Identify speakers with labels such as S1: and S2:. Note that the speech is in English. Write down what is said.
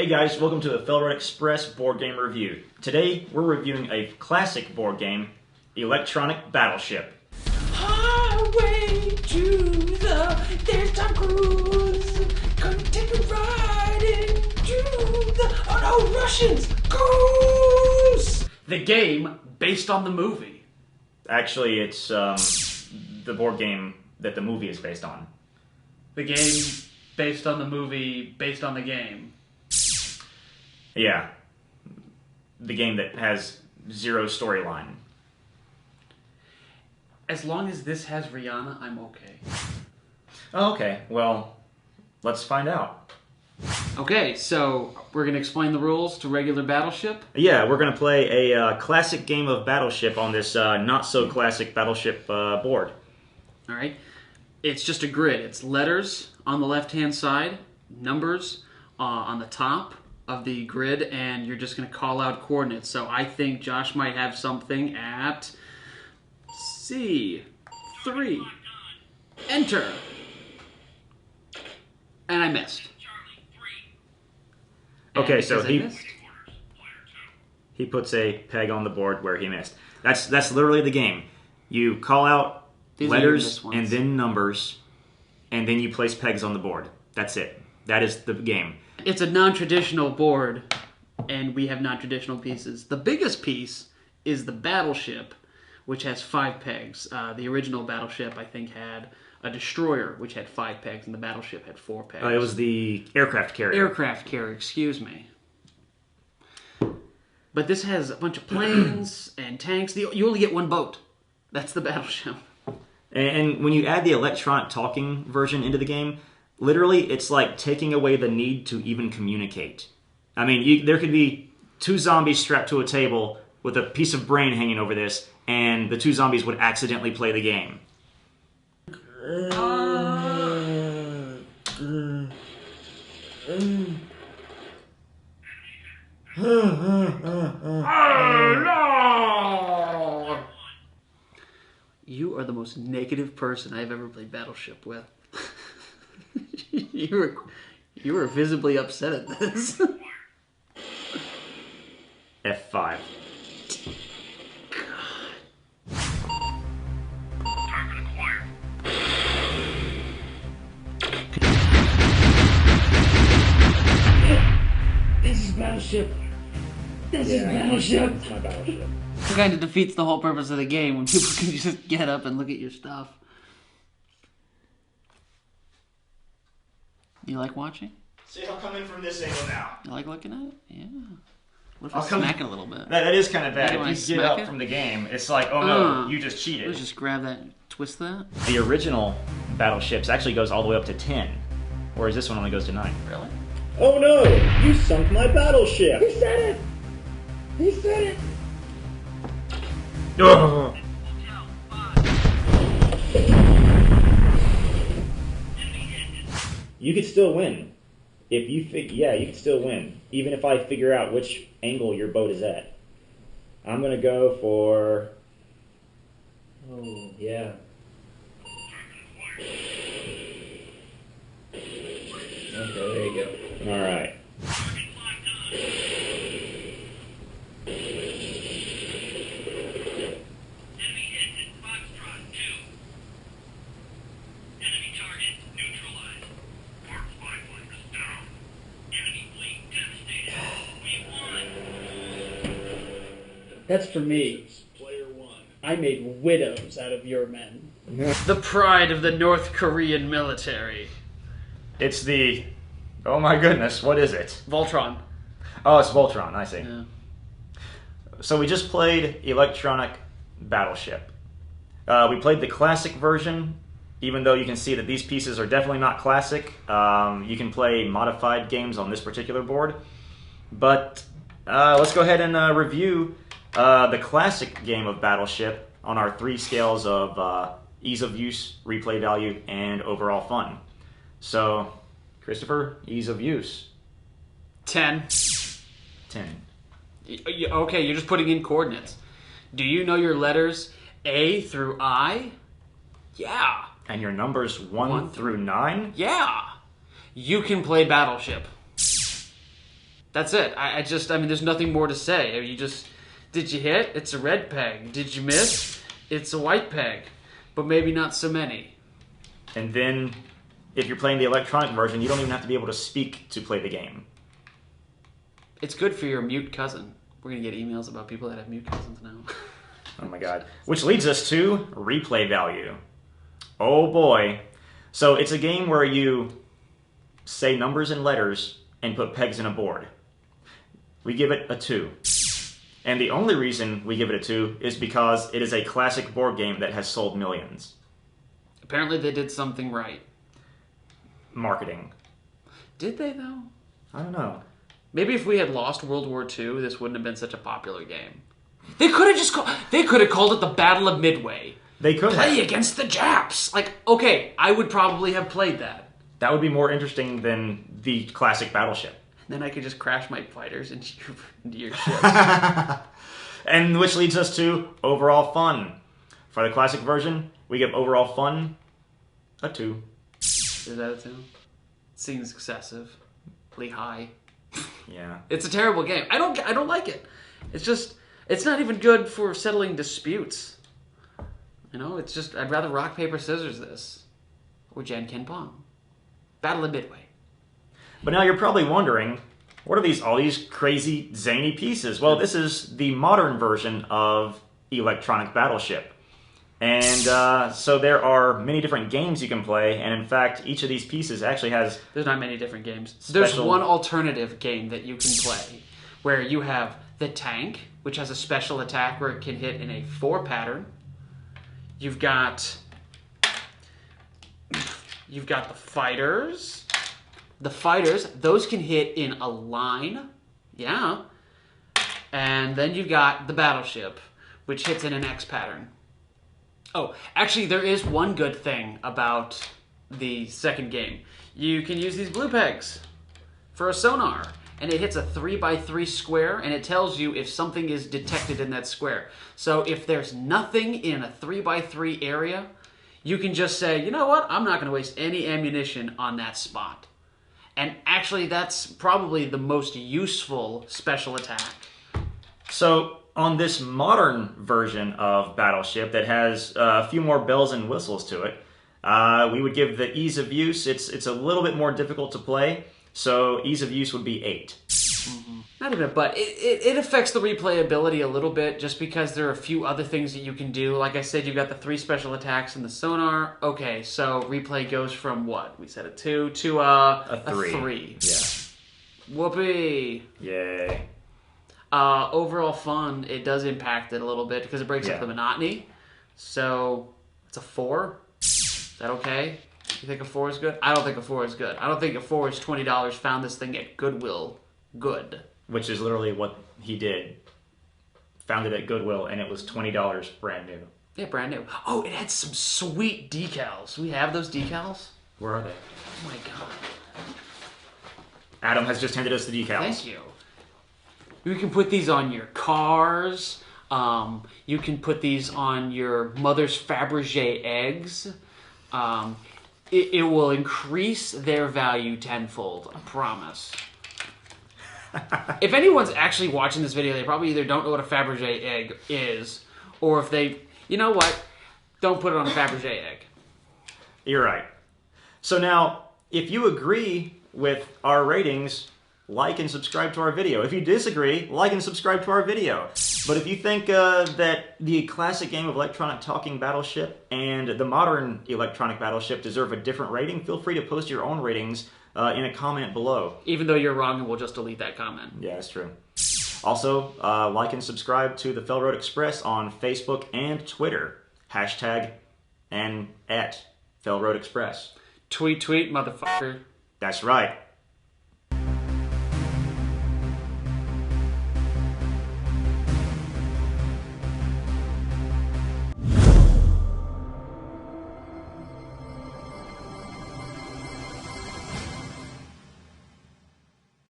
S1: Hey guys, welcome to the Felrun Express board game review. Today we're reviewing a classic board game, Electronic Battleship.
S2: Highway there's Tom Cruise, gonna take a ride into oh no, Russians, goose!
S3: The game based on the movie.
S1: Actually, it's the board game that the movie is based on.
S3: The game based on the movie, based on the game.
S1: Yeah. The game that has zero storyline.
S3: As long as this has Rihanna, I'm okay.
S1: Oh, okay. Well, let's find out.
S3: Okay, so we're going to explain the rules to regular Battleship.
S1: Yeah, we're going to play a classic game of Battleship on this not-so-classic Battleship board.
S3: All right. It's just a grid. It's letters on the left-hand side, numbers on the top of the grid, and you're just going to call out coordinates. So I think Josh might have something at C3. Enter. And I missed.
S1: Okay, so
S3: because
S1: he puts a peg on the board where he missed. That's literally the game. You call out letters and then numbers, and then you place pegs on the board. That's it. That is the game.
S3: It's a non-traditional board, and we have non-traditional pieces. The biggest piece is the Battleship, which has 5 pegs. The original Battleship, I think, had a destroyer, which had 5 pegs, and the Battleship had 4 pegs.
S1: It was the aircraft carrier.
S3: Aircraft carrier, excuse me. But this has a bunch of planes and tanks. You only get one boat. That's the Battleship.
S1: And when you add the electronic talking version into the game, literally it's like taking away the need to even communicate. I mean, there could be 2 zombies strapped to a table with a piece of brain hanging over this, and the 2 zombies would accidentally play the game.
S3: You are the most negative person I've ever played Battleship with. You were visibly upset at this.
S1: F5.
S4: Target acquired.
S2: This is Battleship. This is Battleship.
S1: It's my Battleship.
S3: It kind of defeats the whole purpose of the game when people can just get up and look at your stuff. You like watching?
S1: See, I'll come in from this angle now.
S3: You like looking at it? Yeah. What if
S1: I'll
S3: I
S1: come-
S3: smack it a little bit?
S1: That is kind of bad.
S3: You wanna
S1: If you get
S3: smack
S1: up
S3: it?
S1: from the game, it's like, oh no, you just cheated.
S3: Let's just grab that and twist that.
S1: The original Battleships actually goes all the way up to 10, whereas this one only goes to 9.
S3: Really?
S5: Oh no! You sunk my battleship!
S2: He said it. He said it.
S1: Ugh.
S5: You could still win. If you you could still win. Even if I figure out which angle your boat is at. I'm gonna go for... Oh, yeah. Okay, there you go. Alright.
S2: That's for me. I made widows out of your men.
S3: The pride of the North Korean military.
S1: It's the... Oh my goodness, what is it?
S3: Voltron.
S1: Oh, it's Voltron, I see.
S3: Yeah.
S1: So we just played Electronic Battleship. We played the classic version, even though you can see that these pieces are definitely not classic. You can play modified games on this particular board. But let's go ahead and review the classic game of Battleship on our 3 scales of ease of use, replay value, and overall fun. So, Christopher, ease of use.
S3: 10.
S1: 10.
S3: Okay, you're just putting in coordinates. Do you know your letters A through I? Yeah.
S1: And your numbers 1 through 9?
S3: Yeah. You can play Battleship. That's it. I mean, there's nothing more to say. Did you hit? It's a red peg. Did you miss? It's a white peg. But maybe not so many.
S1: And then, if you're playing the electronic version, you don't even have to be able to speak to play the game.
S3: It's good for your mute cousin. We're going to get emails about people that have mute cousins now.
S1: Oh my god. Which leads us to replay value. Oh boy. So it's a game where you say numbers and letters and put pegs in a board. We give it a 2. And the only reason we give it a 2 is because it is a classic board game that has sold millions.
S3: Apparently they did something right.
S1: Marketing.
S3: Did they, though?
S1: I don't know.
S3: Maybe if we had lost World War II, this wouldn't have been such a popular game. They could have called it the Battle of Midway.
S1: They could
S3: Play
S1: have.
S3: against the Japs. Like, okay, I would probably have played that.
S1: That would be more interesting than the classic Battleship.
S3: Then I could just crash my fighters into your ships.
S1: And which leads us to overall fun. For the classic version, we give overall fun a 2.
S3: Is that a 2? Seems excessively high.
S1: Yeah.
S3: It's a terrible game. I don't like it. It's not even good for settling disputes. You know, I'd rather rock, paper, scissors this. Or Jan Ken Pong. Battle of Midway.
S1: But now you're probably wondering, what are all these crazy, zany pieces? Well, this is the modern version of Electronic Battleship. And so there are many different games you can play, and in fact, each of these pieces actually has...
S3: There's not many different games. There's one alternative game that you can play, where you have the tank, which has a special attack where it can hit in a 4 pattern. You've got the fighters. The fighters, those can hit in a line. Yeah. And then you've got the battleship, which hits in an X pattern. Oh, actually, there is one good thing about the second game. You can use these blue pegs for a sonar, and it hits a 3x3 square, and it tells you if something is detected in that square. So if there's nothing in a 3x3 area, you can just say, you know what, I'm not going to waste any ammunition on that spot. And actually, that's probably the most useful special attack.
S1: So, on this modern version of Battleship that has a few more bells and whistles to it, we would give the ease of use, it's a little bit more difficult to play, so ease of use would be 8.
S3: Not even, but it affects the replayability a little bit just because there are a few other things that you can do. Like I said, you've got the 3 special attacks and the sonar. Okay, so replay goes from what? We said a 2 to a 3.
S1: Yeah.
S3: Whoopee.
S1: Yay.
S3: Overall fun, it does impact it a little bit because it breaks up the monotony. So, it's a 4. Is that okay? You think a 4 is good? I don't think a 4 is good. I don't think a 4 is $20 found this thing at Goodwill. Good.
S1: Which is literally what he did. Found it at Goodwill, and it was $20 brand new.
S3: Yeah, brand new. Oh, it had some sweet decals. We have those decals?
S1: Where are they?
S3: Oh my god.
S1: Adam has just handed us the decals.
S3: Thank you. You can put these on your cars. You can put these on your mother's Fabergé eggs. It will increase their value tenfold. I promise. If anyone's actually watching this video, they probably either don't know what a Fabergé egg is, or if they... You know what? Don't put it on a Fabergé egg.
S1: You're right. So now, if you agree with our ratings, like and subscribe to our video. If you disagree, like and subscribe to our video. But if you think that the classic game of electronic talking Battleship and the modern electronic Battleship deserve a different rating, feel free to post your own ratings in a comment below.
S3: Even though you're wrong, and we'll just delete that comment.
S1: Yeah, that's true. Also, like and subscribe to the Fell Road Express on Facebook and Twitter. Hashtag and @ Fell Road Express.
S3: Tweet, motherfucker.
S1: That's right.